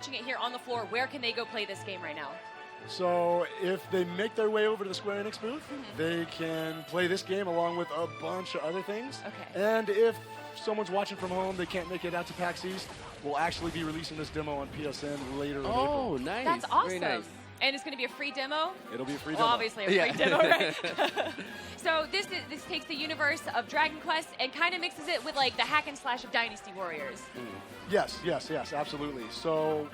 watching it here on the floor, where can they go play this game right now? So if they make their way over to the Square Enix booth, they can play this game along with a bunch of other things. Okay. And if someone's watching from home, they can't make it out to PAX East, we'll actually be releasing this demo on PSN later in April. Oh, nice. That's awesome. Very nice. And it's going to be a free demo? It'll be a free Well, demo. obviously a free demo, right? So this takes the universe of Dragon Quest and kind of mixes it with like the hack and slash of Dynasty Warriors. Yes, absolutely. So,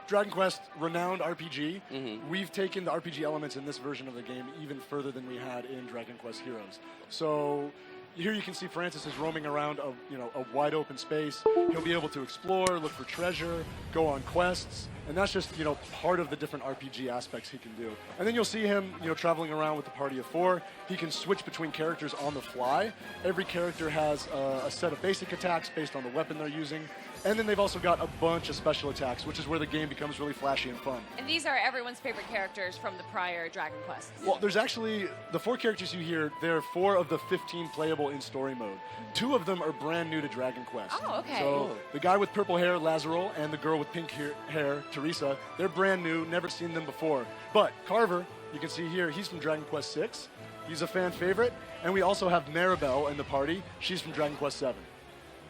Dragon Quest, renowned RPG. We've taken the RPG elements in this version of the game even further than we had in Dragon Quest Heroes. So here you can see Francis is roaming around a wide open space. He'll be able to explore, look for treasure, go on quests, and that's just, part of the different RPG aspects he can do. And then you'll see him, traveling around with the party of 4. He can switch between characters on the fly. Every character has a set of basic attacks based on the weapon they're using. And then they've also got a bunch of special attacks, which is where the game becomes really flashy and fun. And these are everyone's favorite characters from the prior Dragon Quests. Well, there's actually, the 4 characters you hear, they're 4 of the 15 playable in story mode. 2 of them are brand new to Dragon Quest. Oh, okay. So the guy with purple hair, Lazarol, and the girl with pink hair, Teresa, they're brand new, never seen them before. But Carver, you can see here, he's from Dragon Quest 6. He's a fan favorite. And we also have Maribel in the party. She's from Dragon Quest 7.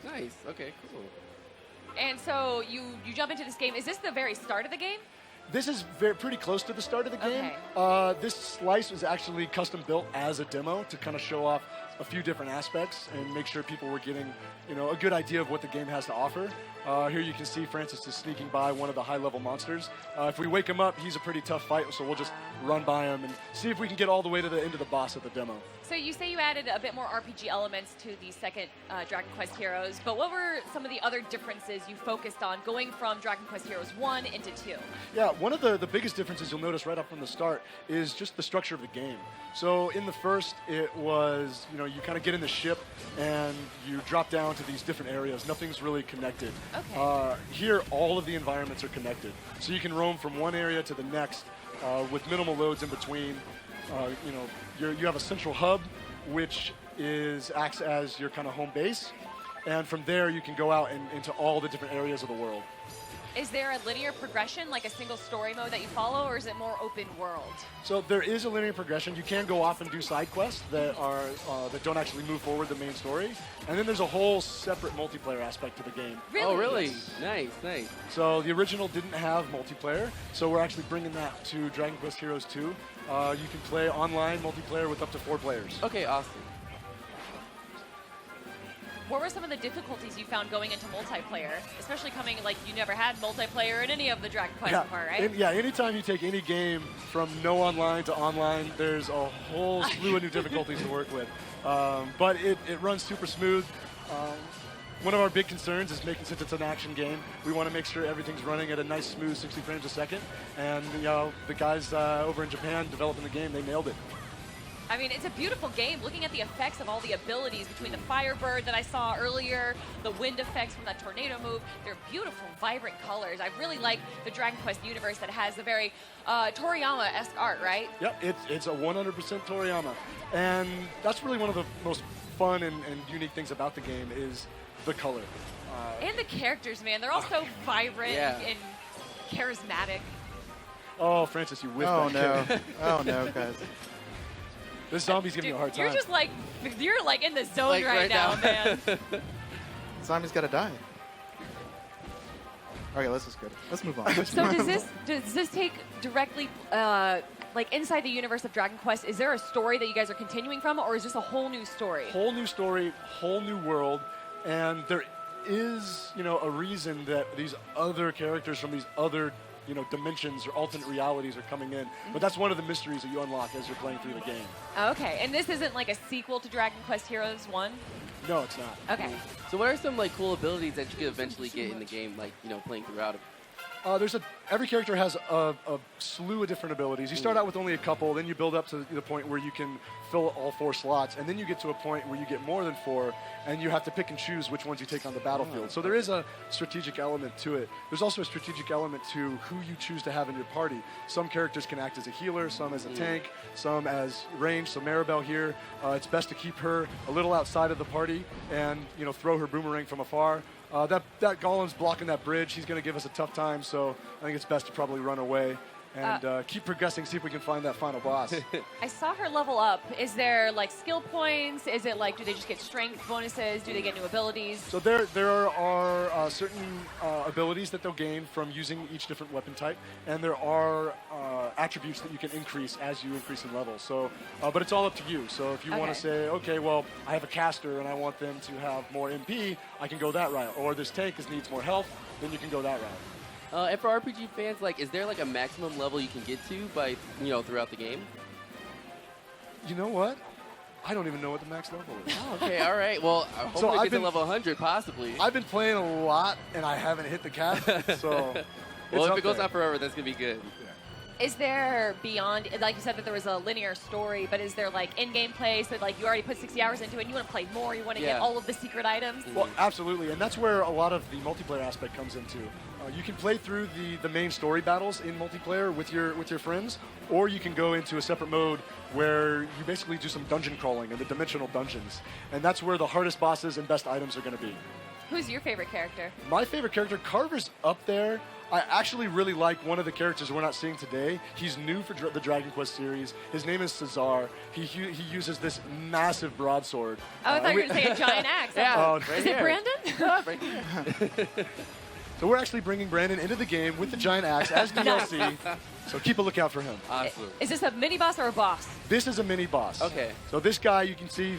Nice. Okay, cool. And so you jump into this game. Is this the very start of the game? This is pretty close to the start of the game. Okay. This slice was actually custom built as a demo to kind of show off a few different aspects and make sure people were getting, a good idea of what the game has to offer. Here you can see Francis is sneaking by one of the high-level monsters. If we wake him up, he's a pretty tough fight, so we'll just run by him and see if we can get all the way to the end of the boss at the demo. So you say you added a bit more RPG elements to the second Dragon Quest Heroes, but what were some of the other differences you focused on going from Dragon Quest Heroes 1 into 2? Yeah, one of the biggest differences you'll notice right up from the start is just the structure of the game. So in the first, it was, you kind of get in the ship and you drop down to these different areas. Nothing's really connected. Okay. Here, all of the environments are connected. So you can roam from one area to the next with minimal loads in between. You have a central hub, which acts as your kind of home base. And from there, you can go out into all the different areas of the world. Is there a linear progression, like a single story mode that you follow, or is it more open world? So there is a linear progression. You can go off and do side quests that don't actually move forward the main story. And then there's a whole separate multiplayer aspect to the game. Really? Oh, really? Yes. Nice. So the original didn't have multiplayer, so we're actually bringing that to Dragon Quest Heroes 2. You can play online multiplayer with up to 4 players. Okay, awesome. What were some of the difficulties you found going into multiplayer, especially coming, like, you never had multiplayer in any of the Dragon Quest part, right? Anytime you take any game from no online to online, there's a whole slew of new difficulties to work with. But it runs super smooth. One of our big concerns is since it's an action game, we want to make sure everything's running at a nice, smooth 60 frames a second. And, the guys over in Japan developing the game, they nailed it. I mean, it's a beautiful game. Looking at the effects of all the abilities between the Firebird that I saw earlier, the wind effects from that tornado move, they're beautiful, vibrant colors. I really like the Dragon Quest universe that has a very Toriyama-esque art, right? Yep, it's a 100% Toriyama. And that's really one of the most fun and unique things about the game is the color. And the characters, man. They're all so vibrant and charismatic. Oh, Francis, you whiffed that kick. Oh, no, guys. This zombie's giving you a hard time. You're just you're like in the zone right now, man. Zombie's gotta die. Okay, this is good. Let's move on. So does this take directly, like inside the universe of Dragon Quest, is there a story that you guys are continuing from, or is this a whole new story? Whole new story, whole new world, and there is, a reason that these other characters from these other dimensions or alternate realities are coming in. But that's one of the mysteries that you unlock as you're playing through the game. Okay, and this isn't like a sequel to Dragon Quest Heroes 1? No, it's not. Okay. So what are some cool abilities that you could eventually get in the game, playing throughout it? Every character has a slew of different abilities. You start out with only a couple, then you build up to the point where you can fill all 4 slots, and then you get to a point where you get more than 4, and you have to pick and choose which ones you take on the battlefield. So there is a strategic element to it. There's also a strategic element to who you choose to have in your party. Some characters can act as a healer, some as a tank, some as range. So Maribel here, it's best to keep her a little outside of the party and throw her boomerang from afar. That golem's blocking that bridge. He's going to give us a tough time, so I think it's best to probably run away and keep progressing, see if we can find that final boss. I saw her level up. Is there like skill points? Is it like, do they just get strength bonuses? Do they get new abilities? So there are certain abilities that they'll gain from using each different weapon type, and there are attributes that you can increase as you increase in level. So, but it's all up to you. So if you want to say, okay, well, I have a caster and I want them to have more MP, I can go that route. Or this tank needs more health, then you can go that route. And for RPG fans, like, is there like a maximum level you can get to by, throughout the game? You know what? I don't even know what the max level is. Oh, okay, all right. Well, hopefully get to level 100, possibly. I've been playing a lot, and I haven't hit the cap, so... Well, if it goes on forever, that's going to be good. Is there beyond, like you said that there was a linear story, but is there like in-game play, so like you already put 60 hours into it and you want to play more, you want to get all of the secret items? Well, absolutely, and that's where a lot of the multiplayer aspect comes into. You can play through the main story battles in multiplayer with your friends, or you can go into a separate mode where you basically do some dungeon crawling in the dimensional dungeons, and that's where the hardest bosses and best items are going to be. Who's your favorite character? My favorite character, Carver's up there. I actually really like one of the characters we're not seeing today. He's new for the Dragon Quest series. His name is Cesar. He uses this massive broadsword. Oh, I thought you were going to say a giant axe. Yeah, is it Brandon? So we're actually bringing Brandon into the game with the giant axe as DLC. So keep a lookout for him. Awesome. Is this a mini boss or a boss? This is a mini boss. Okay. So this guy, you can see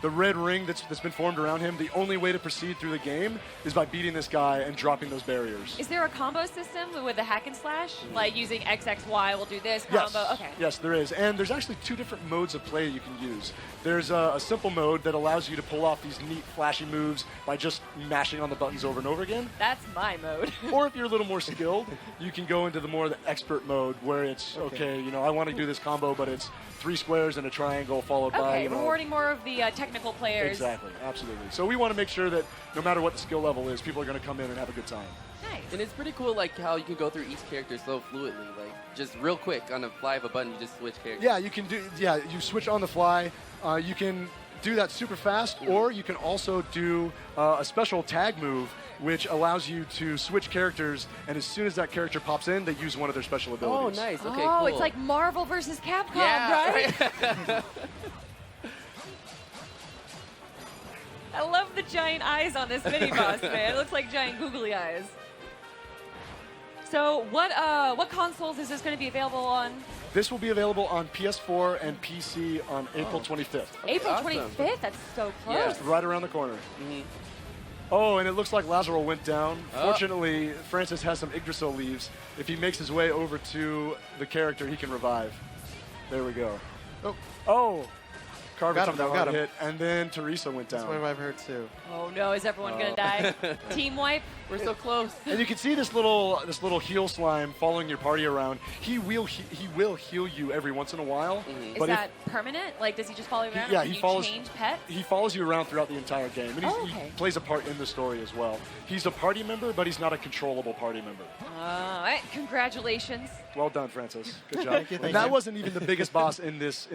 the red ring that's been formed around him. The only way to proceed through the game is by beating this guy and dropping those barriers. Is there a combo system with the hack and slash? Like using XXY will do this combo? Yes. Okay. Yes, there is. And there's actually two different modes of play you can use. There's a simple mode that allows you to pull off these neat, flashy moves by just mashing on the buttons over and over again. That's my mode. Or if you're a little more skilled, you can go into the expert mode where it's, okay, I want to do this combo, but it's 3 squares and a triangle followed by... rewarding more of the technical players. Exactly, absolutely. So we want to make sure that no matter what the skill level is, people are going to come in and have a good time. Nice. And it's pretty cool, like, how you can go through each character so fluidly. Like, just real quick, on the fly of a button, you just switch characters. Yeah, you can do, you switch on the fly. You can do that super fast, or you can also do a special tag move, which allows you to switch characters, and as soon as that character pops in, they use one of their special abilities. Oh, nice. Okay, oh, cool. it's like Marvel versus Capcom, yeah, right? I love the giant eyes on this mini boss, man. It looks like giant googly eyes. So what consoles is this going to be available on? This will be available on PS4 and PC on April 25th. April awesome. 25th? That's so close. Yeah. Right around the corner. Mm-hmm. Oh, and it looks like Lazaro went down. Oh. Fortunately, Francis has some Yggdrasil leaves. If he makes his way over to the character, he can revive. There we go. Oh. Carver Got him, took a though, hard got him. hit, and then Teresa went That's down. what I've heard too. Oh no, is everyone going to die? Team wipe? We're so close. And you can see this little heal slime following your party around. He will heal you every once in a while. Mm-hmm. Is that permanent? Like, does he just follow you around? Yeah, Can he you follows. change pets? He follows you around throughout the entire game, and Oh, he okay. plays a part in the story as well. He's a party member, but he's not a controllable party member. All right, congratulations. Well done, Francis. Good job. Thank you, And thank that you. wasn't even the biggest boss in this.